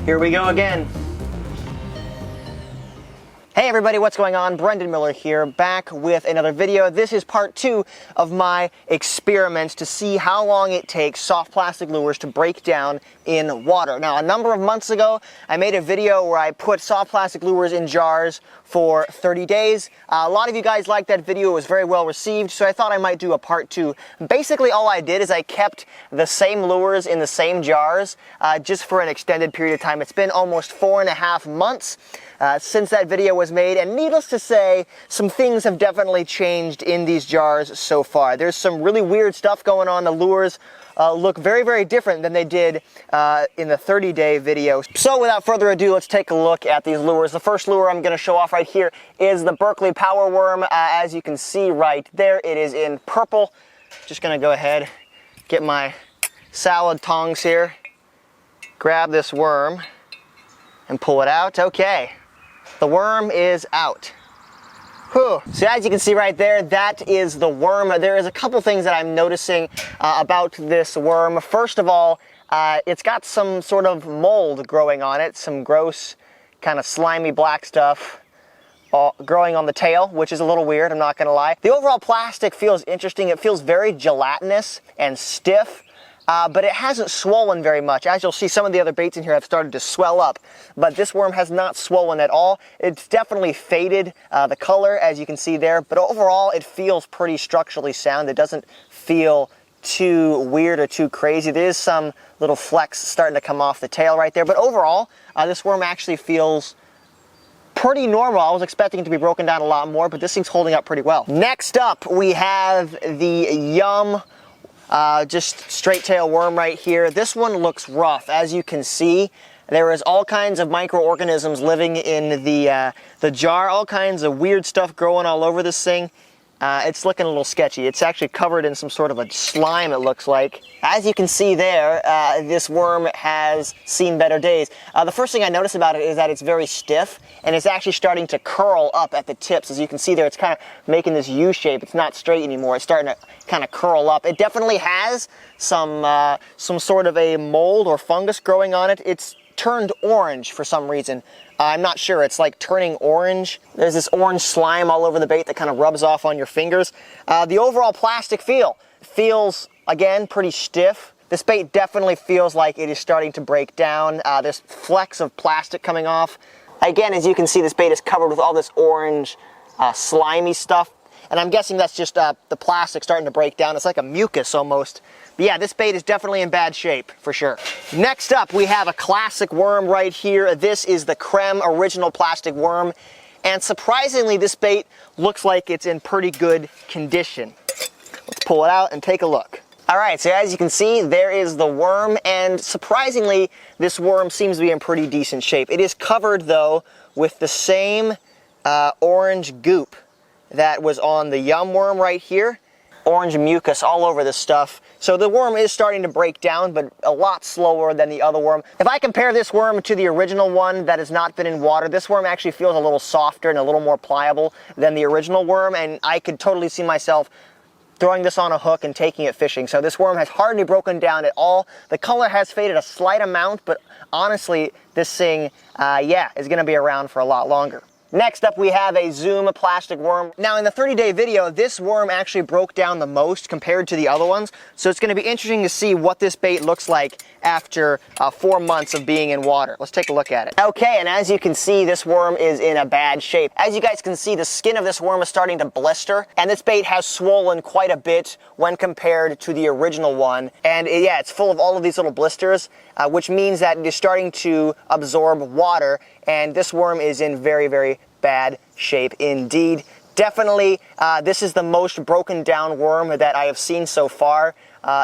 Here we go again. Hey everybody, what's going on? Brendan Miller here, back with another video. This is part 2 of my experiment to see how long it takes soft plastic lures to break down in water. Now, a number of months ago, I made a video where I put soft plastic lures in jars for 30 days. A lot of you guys liked that video. It was very well received, so I thought I might do a part 2. Basically, all I did is I kept the same lures in the same jars just for an extended period of time. It's been almost 4.5 months since that video was made, and needless to say, some things have definitely changed in these jars so far. There's some really weird stuff going on. The lures look very, very different than they did in the 30-day video. So without further ado, let's take a look at these lures. The first lure I'm going to show off right here is the Berkley Power Worm. As you can see right there, it is in purple. Just going to go ahead, get my salad tongs here, grab this worm, and pull it out. Okay. The worm is out. Whew. So as you can see right there, that is the worm. There is a couple things that I'm noticing about this worm. First of all, it's got some sort of mold growing on it, some gross kind of slimy black stuff growing on the tail, which is a little weird, I'm not gonna lie. The overall plastic feels interesting. It feels very gelatinous and stiff. But it hasn't swollen very much. As you'll see, some of the other baits in here have started to swell up, but this worm has not swollen at all. It's definitely faded, the color, as you can see there, but overall it feels pretty structurally sound. It doesn't feel too weird or too crazy. There is some little flecks starting to come off the tail right there, but overall, this worm actually feels pretty normal. I was expecting it to be broken down a lot more, but this thing's holding up pretty well. Next up, we have the Yum just straight tail worm right here. This one looks rough. As you can see, there is all kinds of microorganisms living in the jar, all kinds of weird stuff growing all over this thing. It's looking a little sketchy. It's actually covered in some sort of a slime, it looks like. As you can see there, this worm has seen better days. The first thing I notice about it is that it's very stiff, and it's actually starting to curl up at the tips. As you can see there, it's kind of making this U shape. It's not straight anymore. It's starting to kind of curl up. It definitely has some sort of a mold or fungus growing on it. It's turned orange for some reason. I'm not sure. It's like turning orange. There's this orange slime all over the bait that kind of rubs off on your fingers. The overall plastic feels, again, pretty stiff. This bait definitely feels like it is starting to break down. There's flecks of plastic coming off. Again, as you can see, this bait is covered with all this orange, slimy stuff. And I'm guessing that's just the plastic starting to break down. It's like a mucus almost. But yeah, this bait is definitely in bad shape, for sure. Next up, we have a classic worm right here. This is the Creme original plastic worm. And surprisingly, this bait looks like it's in pretty good condition. Let's pull it out and take a look. All right, so as you can see, there is the worm. And surprisingly, this worm seems to be in pretty decent shape. It is covered, though, with the same orange goop that was on the Yum worm right here. Orange mucus all over this stuff. So the worm is starting to break down, but a lot slower than the other worm. If I compare this worm to the original one that has not been in water, this worm actually feels a little softer and a little more pliable than the original worm, and I could totally see myself throwing this on a hook and taking it fishing. So this worm has hardly broken down at all. The color has faded a slight amount, but honestly, this thing, yeah, is gonna be around for a lot longer. Next up, we have a Zoom plastic worm. Now, in the 30-day video, this worm actually broke down the most compared to the other ones, so it's going to be interesting to see what this bait looks like after 4 months of being in water. Let's take a look at it. Okay, and as you can see, this worm is in a bad shape. As you guys can see, the skin of this worm is starting to blister, and this bait has swollen quite a bit when compared to the original one. And yeah, it's full of all of these little blisters, which means that it is starting to absorb water, and this worm is in very, very bad shape indeed. Definitely, this is the most broken down worm that I have seen so far.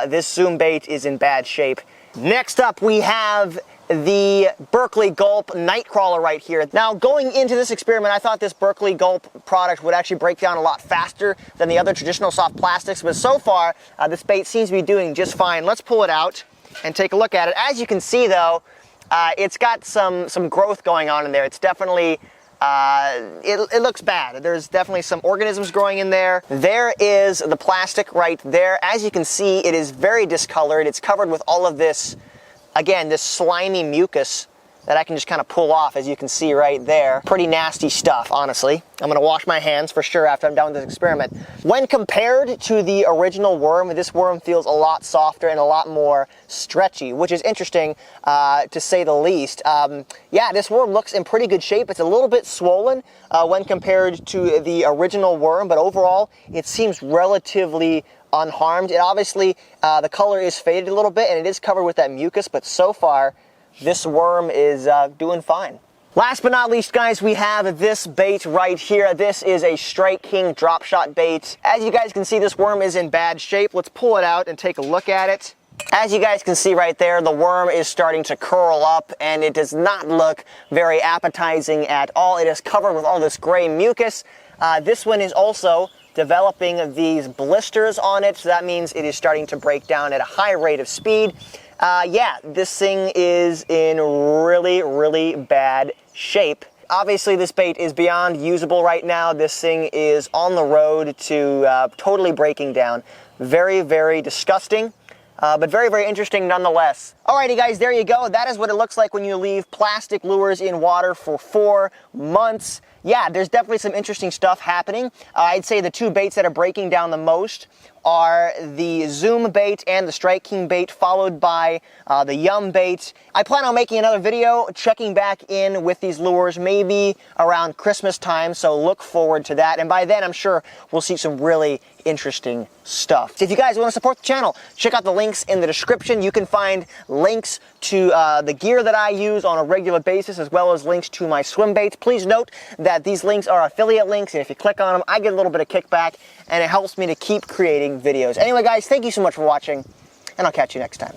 This Zoom bait is in bad shape. Next up, we have the Berkley Gulp Nightcrawler right here. Now, going into this experiment, I thought this Berkley Gulp product would actually break down a lot faster than the other traditional soft plastics, but so far, this bait seems to be doing just fine. Let's pull it out and take a look at it. As you can see, though, it's got some growth going on in there. It's definitely, it looks bad. There's definitely some organisms growing in there. There is the plastic right there. As you can see, it is very discolored. It's covered with all of this, again, this slimy mucus that I can just kind of pull off, as you can see right there. Pretty nasty stuff, honestly. I'm gonna wash my hands for sure after I'm done with this experiment. When compared to the original worm, this worm feels a lot softer and a lot more stretchy, which is interesting to say the least. Yeah, this worm looks in pretty good shape. It's a little bit swollen when compared to the original worm, but overall, it seems relatively unharmed. It obviously, the color is faded a little bit and it is covered with that mucus, but so far, this worm is doing fine. Last but not least, guys, we have this bait right here. This is a Strike King drop shot bait. As you guys can see, this worm is in bad shape. Let's pull it out and take a look at it. As you guys can see right there, the worm is starting to curl up and it does not look very appetizing at all. It is covered with all this gray mucus. This one is also developing these blisters on it, so that means it is starting to break down at a high rate of speed. Yeah, this thing is in really, really bad shape. Obviously, this bait is beyond usable right now. This thing is on the road to totally breaking down. Very, very disgusting. But very, very interesting nonetheless. Alrighty guys, there you go. That is what it looks like when you leave plastic lures in water for 4 months. Yeah, there's definitely some interesting stuff happening. I'd say the two baits that are breaking down the most are the Zoom bait and the Strike King bait, followed by the Yum bait. I plan on making another video checking back in with these lures maybe around Christmas time, so look forward to that. And by then, I'm sure we'll see some really interesting stuff. So if you guys want to support the channel, check out the links in the description. You can find links to the gear that I use on a regular basis, as well as links to my swim baits. Please note that these links are affiliate links, and if you click on them, I get a little bit of kickback, and it helps me to keep creating videos. Anyway, guys, thank you so much for watching, and I'll catch you next time.